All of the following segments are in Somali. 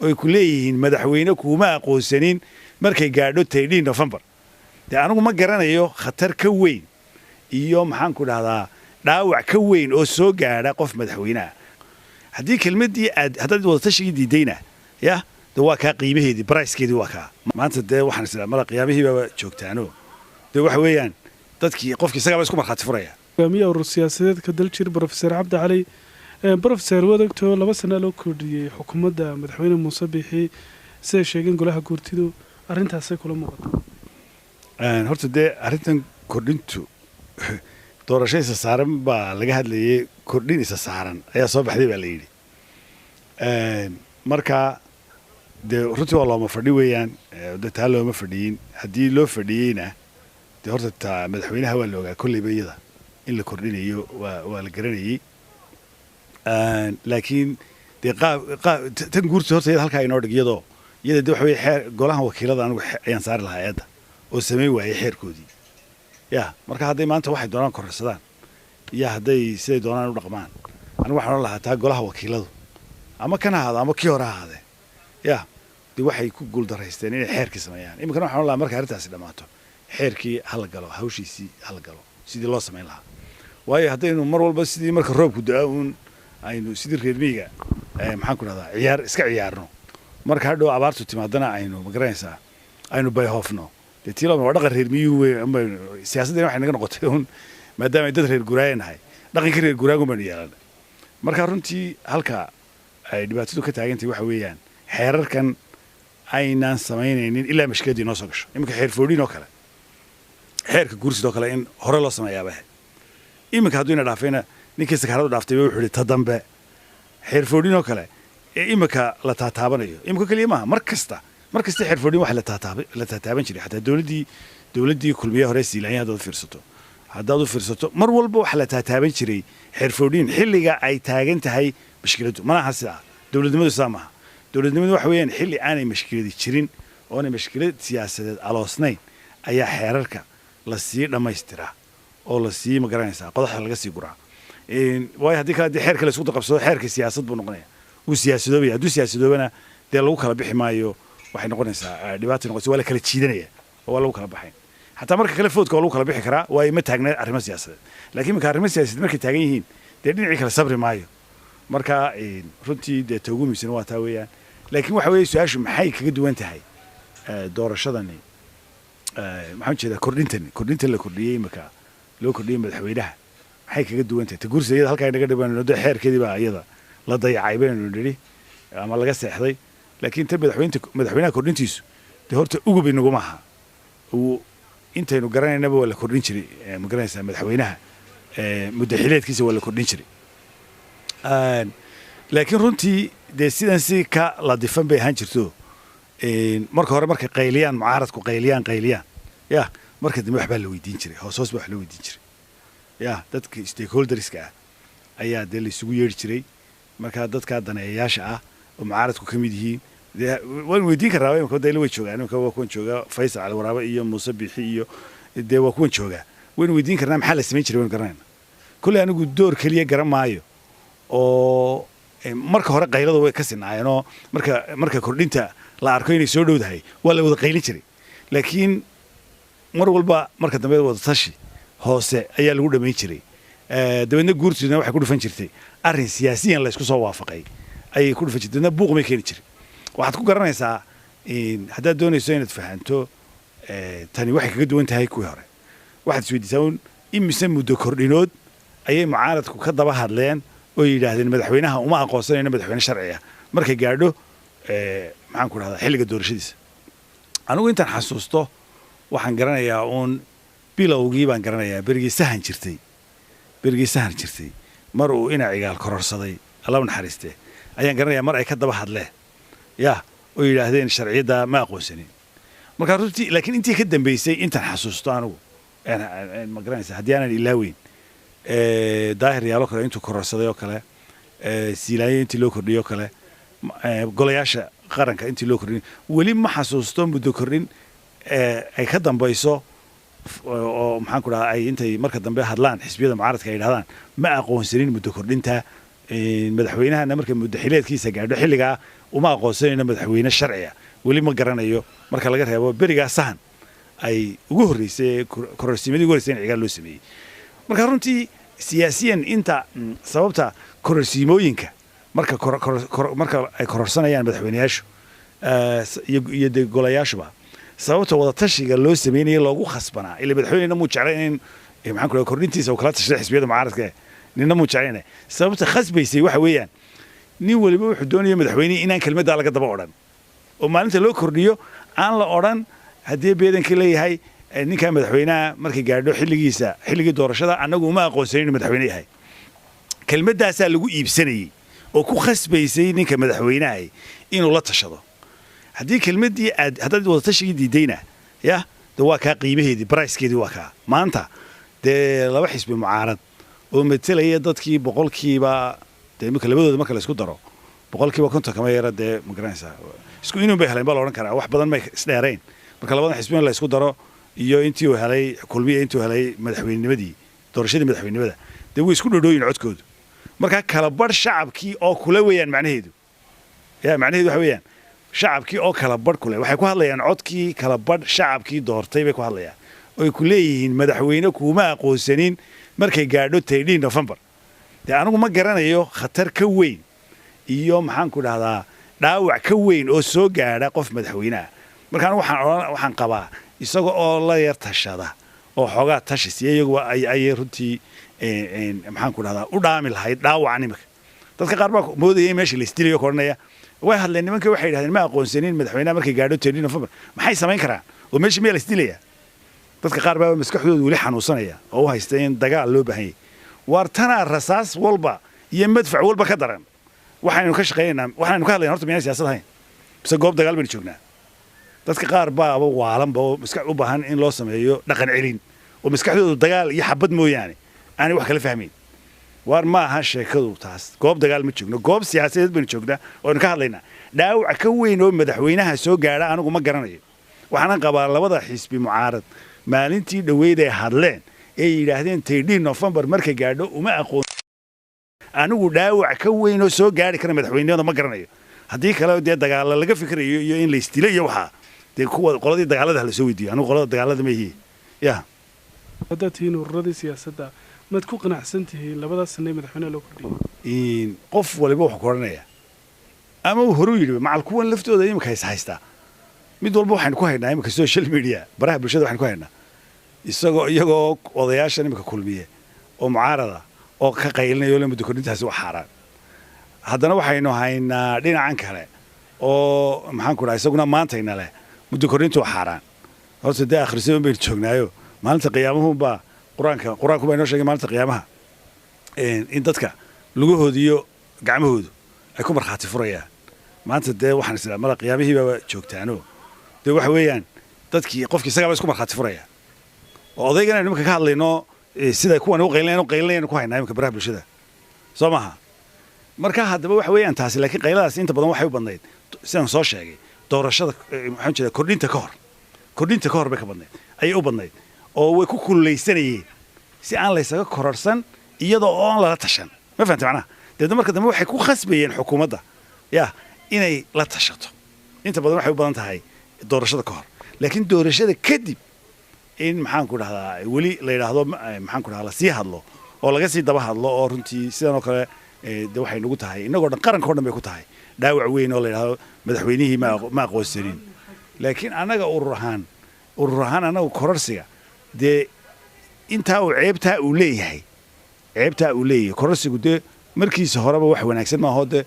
oo ku leeyihiin madaxweyne kuma aqoonsanin markay gaadho 13 November de anigu ma garanayo khatar ka weyn iyo maxaan ku dhahdaa dhaawac ka weyn oo soo gaadha qof madaxweynaha haddii kelmadii haddaad wada tashigii diidayna ya de waa kaa qiimaheedii pricekeedii waa kaa maanta dee waxaan isticmaalaa qiyaamihii baa joogtaano de waxa weeyaan dadkii qofkii isagaa isku markhaati furaya hogaamiyaha urur siyaasadeedka daljir Professor Cabdi Cali Professor wadagto 2 sano loo kordhiyay xukuumadda madaxweyne Muuse Biixi sida sheegeen golaha guurtidu arrintaas ay kula muuqato horta dee arrintan kordhintu doorashada saaran baa laga hadlayay kordhin isa saaran ayaa soo baxday baa la yidhi marka dee runtii waa looma fadhi weeyaan dee taa looma fadhiyin haddii loo fadhiyeyna dee horta taa madaxweynaha waa la ogaa kolleyba iyada in la kordhinayo waa la garanayay laakiin dee tan guurta horta iyada halkaa inoo dhig iyada dee waxa weeye golahan wakiilada anigu ayaan saari lahaa eedda oo samayn waayay xeerkoodii ya marka hadday maanta waxay doonaan kororsadaan iyo hadday siday doonaan u dhaqmaan anigu waxaan oran lahaa taa golaha wakiiladu ama kan ahaado ama kii hore ahaadee ya dee waxay ku guuldaraysteen inay xeerkii sameeyaan iminkana waxaan oran lahaa marka arrintaasi dhammaato xeerkii hala galo hawshiisii hala galo sidii loo samayn lahaa waayo haddaynu mar walba sidii marka roobku da-a uun aynu sidii reer miyiga maxaan ku dhahdaa iska ciyaarno marka hadhow abaartu timaadana aynu magaranaysaa aynu bayhoofno dee tiiloma waa dhaqan reer miyuhu siyaasaddeena waxay naga noqotay uun maadaama ay dad reer guraaye nahay dhaqankii reer guraagun baynu yeelanay marka runtii halka ay dhibaatadu ka taagantahay waxa weeyaan xeerarkan aynaan samaynaynin ilaa mashkiladii noo soo gasho iminka xeer foodhin oo kale xeerka guursid oo kale in hore loo sameeyaaba iminka hadduu ina dhaafayna ninkii sakaaradu dhaaftay wuxuu yidhi ta dambe xeer foodhin oo kale ee iminka la taataabanayo iminka keliya maaha mar kasta xeer foodhin waxa la taataaban jiray xataa dowladdii kulmiye hore siilaanya haddaad u fiirsato mar walba waxa la taataaban jiray xeer foodhin xilliga ay taagan tahay mashkiladdu mana aha sidaa dowladnimadu sidaa maaha dowladnimadu waxa weeyaan xilli aanay mashkiladi jirin oonay mashkilad siyaasadeed aloosnayn ayaa xeerarka la sii dhammaystiraa oo la sii magaranaysaa qodaxda laga sii guraa waayo haddii kale dee xeerka la isku qabsado xeerka siyaasad buu noqonaya wuu siyaasadoobaya hadduu siyaasadoobana dee lagu kala bixi maayo waxay noqonaysaa dhibaatay noqonaysa waa la kala jiidanaya oo waa lagu kala baxayn xataa marka kale foodka waa lagu kala bixi karaa waayo ma taagna arrimo siyaasadeed laakiin marka arrimo siyaasadeed markay taagan yihiin dee dhinacii kale sabri maayo marka runtii dee ta ugu muhiimsan waa taa weeyaan laakiin waxa weeye su-aashu maxay kaga duwan tahay doorashadani maxaan jeedaa kordhintan la kordhiyey imika loo kordhiyey madaxweynaha maxay kaga duwan tahay ta gursi iyada halkaa inaga dhiban dee xeerkeedii baa iyada la dayacay baynu nidhi ama laga seexday laakiin ta madaxweynaha kordhintiisu dee horta ugub inaguma aha intaynu garanaynaba waa la kordhin jiray ma garanaysaa madaxweynaha muddo xileedkiisa waa la kordhin jiray laakiin runtii dee sidan si ka ladifan bay ahaan jirto marka hore markay qayliyaan mucaaradku qayliyaan ya marka dambe waxbaa la weydiin jiray hoos baa wax la weydiin jiray ya dadka stakeholderska ah ayaa dee la isugu yeedhi jiray marka dadka daneeyayaasha ah oo mucaaradku ka mid yihiin dee waan weydiin karraa imika dayla way joogaan imika waa kuwan joogaa Faysal Cali Waraabe iyo Muuse Biixi iyo dee waa kuwan joogaa waynu weydiin karnaa maxaa la samayn jiray waynu garanayna kulley anigu door keliya garan maayo oo marka hore qayladu way ka sinaayeen oo marka kordhinta la arko inay soo dhowdahay waa la wada qaylin jiray laakiin mar walba marka dambe wada tashi hoose ayaa lagu dhamayn jiray dabeedna guurtiina waxay ku dhufan jirtay arrin siyaasiyan la isku soo waafaqay ayay ku dhufan jirtay dabeedna buuq may keeni jiray waxaad ku garanaysaa haddaad doonayso inaad fahanto tani waxay kaga duwan tahay kuwii hore waxaad isweydiisaa un imise muddo kordhinood ayay mucaaradku ka daba hadleen oo yidhaahdeen madaxweynaha uma aqoonsanayno madaxweyne sharci ah markay gaadho maxaan ku dhahdaa xilliga doorashadiisa anigu intaan xasuusto waxaan garanayaa uun bilowgii baan garanayaa berigii sahan jirtay mar uu ina cigaal kororsaday alla naxariiste ayaan garanayaa mar ay ka daba hadleen ya oo yidhaahdeen sharciyadda ma aqoonsanin markaa runtii laakiin intii ka dambeysay intaan xasuusto anigu ma garanaysaa haddii aanan ilaaweyn daahir yaalo kale intuu kororsaday oo kale siilaanyo intii loo kordhiyey oo kale golayaasha qaranka intii loo kordhin weli ma xasuusto muddo kordhin ay ka dambayso oo maxaan ku dhahaa ay intay marka dambe hadlaan xisbiyada mucaaradka ay yidhahdaan ma aqoonsanin muddo kordhinta madaxweynahana marka muddo xileedkiisa gaadho xilligaa uma aqoonsanayno madaxweyne sharciya weli ma garanayo marka laga reebo berigaa sahan ay ugu horreysay kororsiimadii ugu horreysay in cigaal loo sameeyey marka runtii siyaasiyan inta sababta kororsiimooyinka marka ay kororsanayaan madaxweynayaashu iyo de golayaashuba sababta wada tashiga loo sameeyay loogu khasbanaa ila madaxweynena muu jeclayn in maxaan ku leeyahay kordhintiisa uu kala tashay xisbiyada mucaaradka ninna muu jeclayn sababta khasbaysay waxa weeyaan nin waliba wuxuu doonayaa madaxweynaha inaan kelmadda laga daba odhan oo maalinta loo kordhiyo aan la odhan haddii beedankii leeyahay ninka madaxweynaha markay gaadho xilligii doorashada annagu uma aqoonsanin madaxweyne yahay kelmaddaasaa lagu iibsanayey oo ku khasbaysay ninka madaxweynaha inuu la tashado haddii kelmaddii haddaad wada tashigii diidayna ya de waa kaa qiimaheedii barayskeedii waa kaa maanta dee laba xisbi mucaarad oo matelaya dadkii boqolkiiba dee imika labadooda marka la isku daro boqolkiiba 50 kama yara dee ma garanaysaa isku inuu bay heleen baa la odhan karaa wax badan may isdheerayn marka labadan xisbi la isku daro iyo intii uu helay kulmiye intii uu helay madaxweynenimadii doorashadii madaxweynenimada dee way isku dhodhooyin codkoodu marka kala bar shacabkii oo kula weeyaan macnaheedu waxa weeyaan shacabkii oo kala bar kule waxay ku hadlayaan codkii kala bar shacabkii doortay bay ku hadlayaan oo ay ku leeyihiin madaxweyne kuma aqoonsanin markay gaadho 10 November dee anigu ma garanayo khatar ka weyn iyo maxaan ku dhahdaa dhaawac ka weyn oo soo gaadha qof madaxweynaha markaan waxaan qabaa isaga oo la yar tashada oo xogaa tashis iyagu ay runtii maxaan ku dhahdaa u dhaami lahayd dhaawacan imika dadka qaar baa moodayay meeshii la istilayo koranaya way hadleen nimankii waxay yidhahdeen ma aqoonsanin madaxweynaha markay gaadho 10 November maxay samayn karaan oo meeshii meel la istilaya dadka qaar baa maskaxdooda weli xanuunsanaya oo u haysta in dagaal loo baahan yahay waar tanaa rasaas walba iyo madfac walba ka daran waxaynu ka shaqeynaa waxaynu ka hadlaynaa horta miyaan siyaasad ahayn bise goob dagaal baynu joognaa dadka qaar baa waalanba oo maskax u baahan in loo sameeyo dhaqan celin oo maskaxdoodu dagaal iyo xabad mooyaane aanay wax kala fahmayn waar ma aha sheekadu taas goob dagaal ma joogno goob siyaasadeed baynu joognaa oo ka hadlaynaa dhaawac ka weyn oo madaxweynaha soo gaadha anigu ma garanayo waxaan qabaa labada xisbi mucaarad maalintii dhaweyd ay hadleen ee yidhaahdeen 10 November markay gaadho uma aqoon anigu dhaawac ka weyn oo soo gaari kara madaxweynenimada ma garanayo haddii kale dee dagaal laga fikirayo iyo in la istilay iyo waxa dee kuwa qoladii dagaalada la soo weydiiyo anigu qolada dagaalada ma yihiin hadda tiin ururadii siyaasadda mad ku qanacsan tihiin labada sano madaxweynaha loo kordhiyay qof waliba wuxuu koranaya ama uu horu yidhi macal kuwan laftooda imika haystaa mid walba waxaan ku haynaa imika social media baraha bulshada waxaan ku haynaa iyagoo odayaashan imika kulmiye oo mucaarada oo ka qaylinayo la muddo kordhintaasi waa xaaraan haddana waxaynu haynaa dhinacan kale oo maxaan ku dhahay isaguna maantayna leh muddo kordhintu waa xaaraan horta dee akhrisay baynu joognaayo maalinta qiyaamahuunbaa qur-aanku baa inoo sheegay maalinta qiyaamaha in dadka lugahooda iyo gacmahoodu ay ku markhaati furayaan maanta dee waxaan isla mala qiyaamihii baa joogtaano dee waxa weeyaan dadkii qofkii isagaaba isku markhaati furaya oo odaygana aynu imika ka hadlayno sida kuwan u qaylinayaan ku haynaa imika baraha bulshada soo maaha marka haddaba waxa weeyaan taasi laakiin qayladaas inta badan waxay u badnayd sidaan soo sheegay doorashada maxaan jeedaa kordhinta ka hor bay ka badnayd ayay u badnayd oo way ku kululeysanayeen si aan laysaga kororsan iyadoo oon lala tashan ma fahantay macnaha deedna marka dambe waxay ku khasbayeen xukuumadda inay la tashato inta badan waxay u badan tahay doorashada ka hor laakiin doorashada kadib in maxaan ku dhahdaa weli la yidhaahdo maxaan ku dhahdaa la sii hadlo oo laga sii daba hadlo oo runtii sidan oo kale de waxay nagu tahay innagoo dhan qarankao dhan bay ku tahay dhaawac weyn oo la yidhaahdo madaxweynihii ma aqoonsanin laakiin annaga urur ahaan annagu kororsiga dee intaa uu ceebtaa uu leeyahay kororsigu dee markiisa horeba wax wanaagsan maaho dee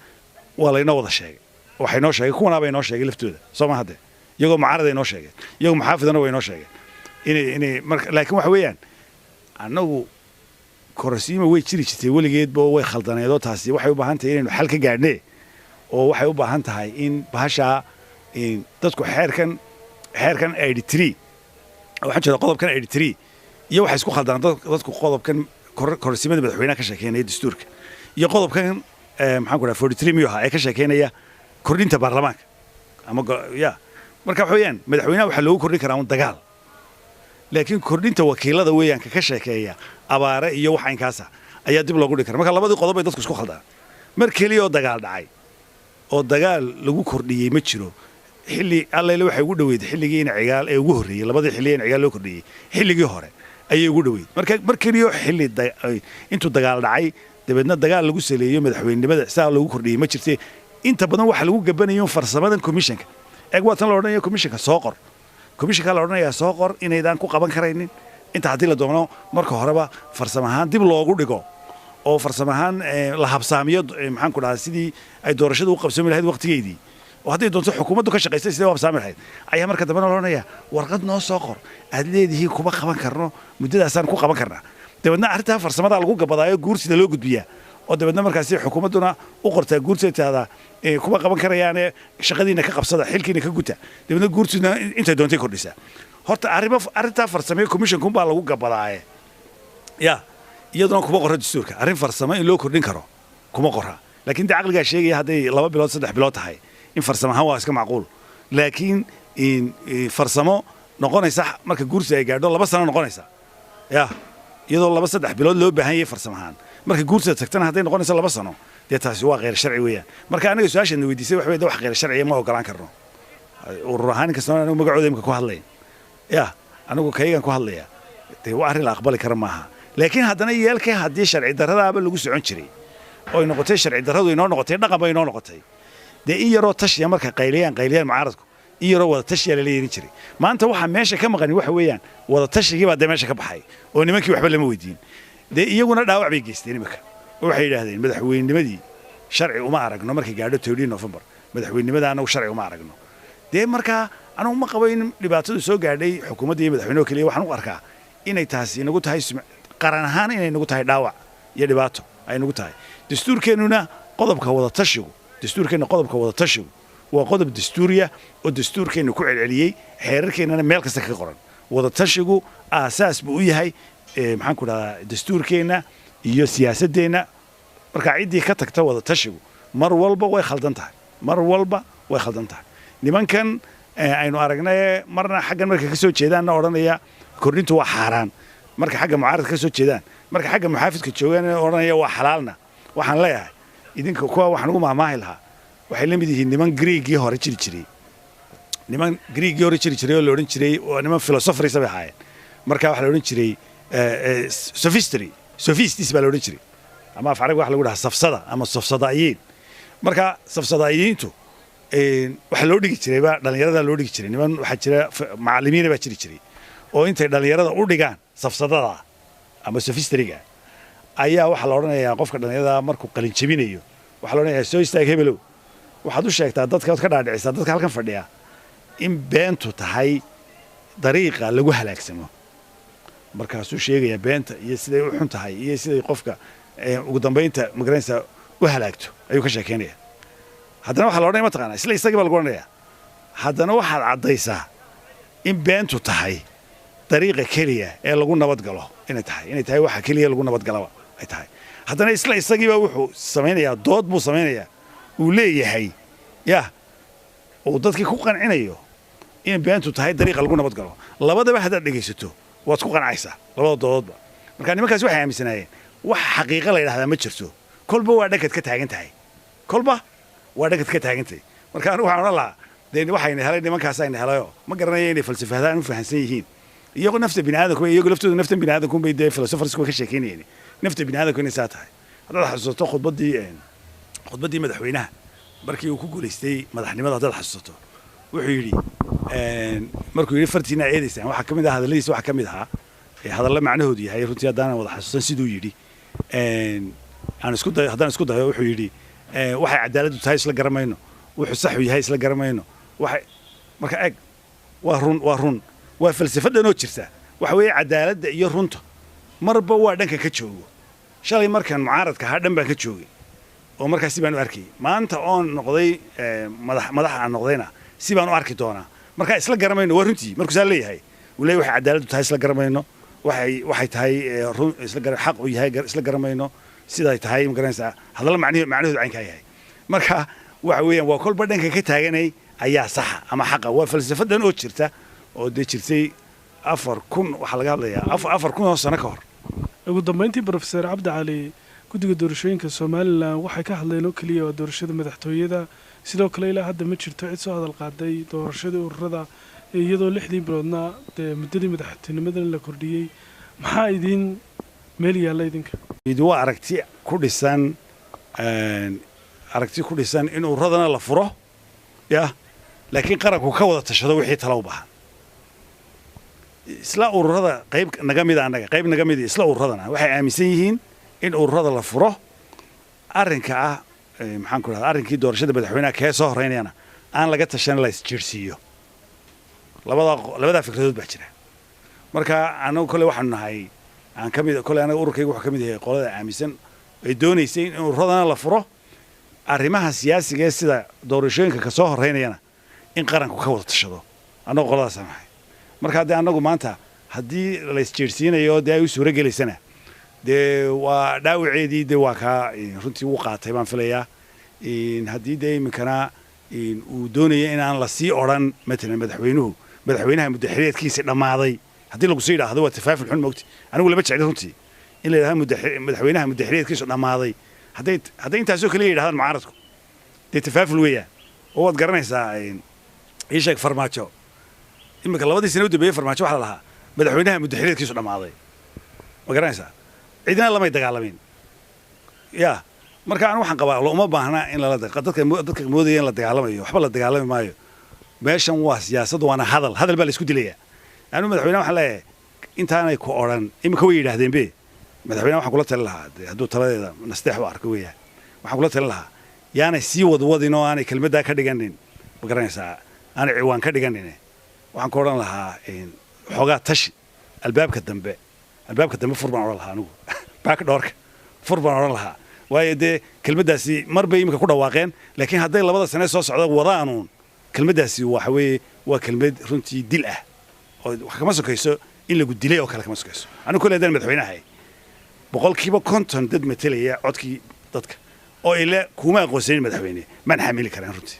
waa laynoo wada sheegay waxay noo sheegay kuwanaaba inoo sheegay laftooda soo ma hadde iyagoo mucaarada inoo sheegeen iyagoo muxaafidana waa inoo sheegeen inay marka laakiin waxa weeyaan annagu kororsiima way jiri jirtay weligeedba way khaldaneedoo taasi waxay u baahan tahay inaynu xal ka gaadhnee oo waxay u baahan tahay in bahashaa dadku xeerkan 83 waxaan jeedaa qodobkan 83 iyo waxay isku khaldaan dadku qodobkan kororsiimada madaxweynaha ka sheekeynaya dastuurka iyo qodobkan maxaan ku dhahay 43 miyuu ahaa ee ka sheekeynaya kordhinta baarlamaanka ama marka waxa weeyaan madaxweynaha waxaa loogu kordhin karaa un dagaal laakiin kordhinta wakiilada weeyaan ka sheekeeya abaare iyo wax inkaasa ayaa dib loogu dhigi karaa marka labadii qodob ay dadku isku khaldaan mar keliya oo dagaal dhacay oo dagaal lagu kordhiyey ma jiro xilli allele waxay ugu dhaweyd xilligii in cigaal ee ugu horreeyey labadii xilli in cigaal loo kordhiyey xilligii hore ayay ugu dhaweyd markaliyo xilli intuu dagaal dhacay dabeedna dagaal lagu saleeyo madaxweynenimada saa lagu kordhiyey ma jirte inta badan waxa lagu gabanayo farsamadan commissionka eeg waa tan la odhanayo commissionka soo qor commissionka la odhanayaa soo qor inaydaan ku qaban karaynin inta haddii la doono marka horeba farsamo ahaan dib loogu dhigo oo farsamo ahaan la habsaamiyo maxaan ku dhahaa sidii ay doorashadu u qabsami lahayd waqtigeedii oo hadday doonto xukuumaddu ka shaqaysay sidee u habsaami lahayd ayaa marka dambena la odhanayaa warqad noo soo qor aad leedihiin kuma qaban karno muddadaasaan ku qaban karnaa dabeedna arrintaa farsamadaa lagu gabadaayo guursida loo gudbiyaa oo dabeedna markaasi xukuumadduna u qortaa guursida tahdaa kuma qaban karayaane shaqadiina ka qabsada xilkiina ka guta dabeedna guursidna intay doontay kordhisaa horta arrintaa farsamee commissionkunbaa lagu gabadaaye ya iyaduna kuma qorra dastuurka arrin farsamo in loo kordhin karo kuma qorra laakiin dee caqligaa sheegaya hadday 2 bilood 3 bilood tahay in farsamo ahaan waa iska macquul laakiin farsamo noqonaysa marka guursi ay gaadho 2 sano noqonaysa ya iyadoo 2-3 bilood loo baahan yahay farsamo ahaan marka guursida tagtana hadday noqonayso 2 sano dee taasi waa غير sharci weeyaan marka anaga su'aashana weydiisay wax weeyda wax غير sharci ma ogolaan karno urur ahaan kastoo anagu magacooda imka ku hadlay ya anagu kaygan ku hadlaya dee waa arrin la aqbali kara maaha laakiin haddana yeelkay haddii sharci darradaaba lagu socon jiray oo ay noqotay sharci darradu inoo noqotay dhaqan bay inoo noqotay dee in yaroo tashiya marka qayliyaan mucaaradku in yaroo wada tashiya la leeyahay jiray maanta waxa meesha ka maqan waxa weeyaan wada tashigii baa meesha ka baxay oo nimankii waxba lama weydiin dee iyaguna dhaawac bay geysteen imika waxay yiraahdeen madaxweynimadii sharci uma aragno markii gaadho 10 November madaxweynimada anagu sharci uma aragno dee marka anagu ma qabo in dhibaatadu soo gaadhay xukuumadda iyo madaxweynuhu kaliya waxaan u arkaa inay taasi inagu tahay qaran ahaan inay nagu tahay dhaawac iyo dhibaato ay nagu tahay dastuurkeenuna qodobka wada tashigu dastuurkeena qodobka wada tashigu waa qodob dastuuriya oo dastuurkeena ku celceliyay xeerarkeenana meel kasta ka qoran wada tashigu aasaas buu u yahay maxaan ku dhahaa dastuurkeena iyo siyaasadeena marka cidii ka tagta wada tashigu mar walba way khaldan tahay nimankan aynu aragnay marna xaggan marka ka soo jeedaan oranaya kordhintu waa xaraan marka xagga mucaaradka ka soo jeedaan marka xagga muxaafidka joogan oranaya waa xalaalna waxaan leeyahay idinka kuwa waxaan ugu maamaahi lahaa waxay la mid yihiin niman Greegii hore jiri jiray oo la oran jiray oo niman philosophers bay ahaayeen marka waxa la oran jiray sophists baa la oran jiray ama af Carabi waxa lagu dhahaa safsada ama safsadaayiin marka safsadaayiintu waxa loo dhigi jiray dhalinyarada loo dhigi jiray niman waxa jira macallimiin baa jiri jiray oo intay dhalinyarada u dhigaan safsadada ama sophistriga ayaa waxa la oranayaa qofka dhalinyarada markuu qalin jabinayo waxa la oranayaa soo istaag hebelow waxaad u sheegtaa dadka ka dhaadhicisa dadka halkan fadhiya in beentu tahay dariiqa lagu halaagsamo markaasuu sheegaya beenta iyo siday u xun tahay iyo siday qofka ugu dambeynta magaranaysa u halaagto ayuu ka sheekeynaya haddana waxa la oranayaa ma taqaanaa isla isagii baa lagu oranayaa haddana waxaad caddaysaa in beentu tahay dariiqa keliya ee lagu nabadgalo inay tahay waxa keliya lagu nabadgalaba ay tahay haddana isla isagii baa wuxuu samaynayaa dood buu samaynayaa uu leeyahay ya oo dadkii ku qancinayo in beentu tahay dariiqa lagu nabadgalo labadaba haddaad dhegaysato waad ku qancaysaa labada doodoodba marka nimankaasi waxay aaminsanaayeen wax xaqiiqo la yidhaahdaa ma jirto kolba waa dhankad ka taagan tahay marka anigu waxaan odhan lahaa dee waxayna helay nimankaas ayna helayo ma garanaya inay falsafadaan u fahansan yihiin iyagoo nafta bini'aadanku iyagoo laftooda naftan bini'aadanku bay dee philosophers ka sheekeynayeen nafta bini'aadanku inay saa tahay haddaad xasuusato khudbaddii madaxweynaha markii uu ku guulaystay madaxnimada haddaad xasuusato wuxuu yidhi markuu yidhi fartiina eedaysaan waxaa ka mid ah hadalladiisa waxaa ka mid ahaa hadalla macnahoodu yahay runtii haddaanan wada xasuusan siduu yidhi haddaan isku dayo wuxuu yidhi waxay cadaaladdu tahay isla garamayno wuxuu saxu yahay isla garamayno marka eeg waa run waa falsafaddanoo jirta waxa weeye cadaaladda iyo runta marba waa dhanka ka joogo shalay markan mucaaradka ahaa dhan baan ka joogay oo markaas si baan u arkay maanta oon noqday madax aan noqdayna si baan u arki doonaa marka isla garamayno waa runtii markuu saa leeyahay uu leeyahay waxay cadaaladdu tahay isla garamayno waxay tahay run xaq u yahay isla garamayno siday tahay ma garanaysaa hadalla macnahoodu caynkaa yahay marka waxa weeyaan waa kolba dhanka ka taaganay ayaa saxa ama xaqa waa falsafadan oo jirta oo dee jirtay 4,000 waxaa laga hadlayaa 4,000 oo sano ka hor ugu dambeyntii professor cabdi cali guddiga doorashooyinka Soomaaliland waxay ka hadleen oo kaliya doorashada madaxtooyada sidoo kale ilaa hadda ma jirto cid soo hadal qaaday doorashadii ururada iyadoo 6 biloodna muddadii madaxtinimadan la kordhiyey maxaa idin meel yaalla idinka waa aragti ku dhisan in ururadana la furo laakiin qaranku ka wada tashado wixii talo u baahan isla ururada qayb naga mid isla ururadana waxay aaminsan yihiin in ururada la furo arrinka maxaan ku rahdaa arrinkii doorashada madaxweynaha kee soo horeynayana aan laga tashan la isjiirsiiyo labada fikradood baa jira marka anagu kale waxaanu nahay kole anaga ururkayga wuxuu ka mid yahay qolada aaminsan ay doonaysay in ururadana la furo arrimaha siyaasiga ee sida doorashooyinka ka soo horeynayana in qaranku ka wada tashado annagu qoladaas aan nahay marka haddii annagu maanta haddii la isjeersiinayo dee ay u suuro gelaysana dee waa dhaawaceedii dee waa kaa runtii u qaatay baan filayaa haddii dee iminkana uu doonaya inaan la sii odhan matalan madaxweynaha muddaxireedkiisi dhammaaday haddii lagu sii idhaahdo waa tafaaful xun moogti anigu lama jecli runtii in la yidhahdo madaxweynaha muddaxireedkiisu dhammaaday hadday intaasoo kaliya yidhahdaan mucaaradku dee tafaaful weeyaan oo waad garanaysaa ii sheeg farmaajo iminka 2 sano u dambeeyey farmaajo waxaa la lahaa madaxweynaha muddaxireedkiisu dhammaaday ma garanaysaa cidina lamay dagaalamin marka anu waxaan qabaa looma baahna in dadka moodaya in la dagaalamayo waxba la dagaalami maayo meeshan waa siyaasad waana hadal baa la isku dilayaa anu madaxweynaha waxaan leeyahay intaanay ku odhan iminka way yidhaahdeenbe madaxweynaha waxaan kula talin lahaa hadduu taladeeda nasteex u arko weeyaan waxaan kula talin lahaa yaanay sii wadwadin oo aanay kelmaddaa ka dhiganin ma garanaysaa aanay ciwaan ka dhiganin waxaan ku odhan lahaa xoogaa tashi albaabka dambe fur baan odhan lahaa anigu baaka dhoorka fur baan odhan lahaa waayo dee kelmaddaasi mar bay iminka ku dhawaaqeen laakiin hadday 2 sane soo socda wadaanuun kelmaddaasi waxa weeye waa kelmad runtii dil ah oo wax kama sokayso in lagu dilay oo kale kama sokayso anigu kole haddaan madaxweynahay 50% dad matalaya codkii dadka oo ile kuma aqoonsanin madaxweyne maan xamili karaan runtii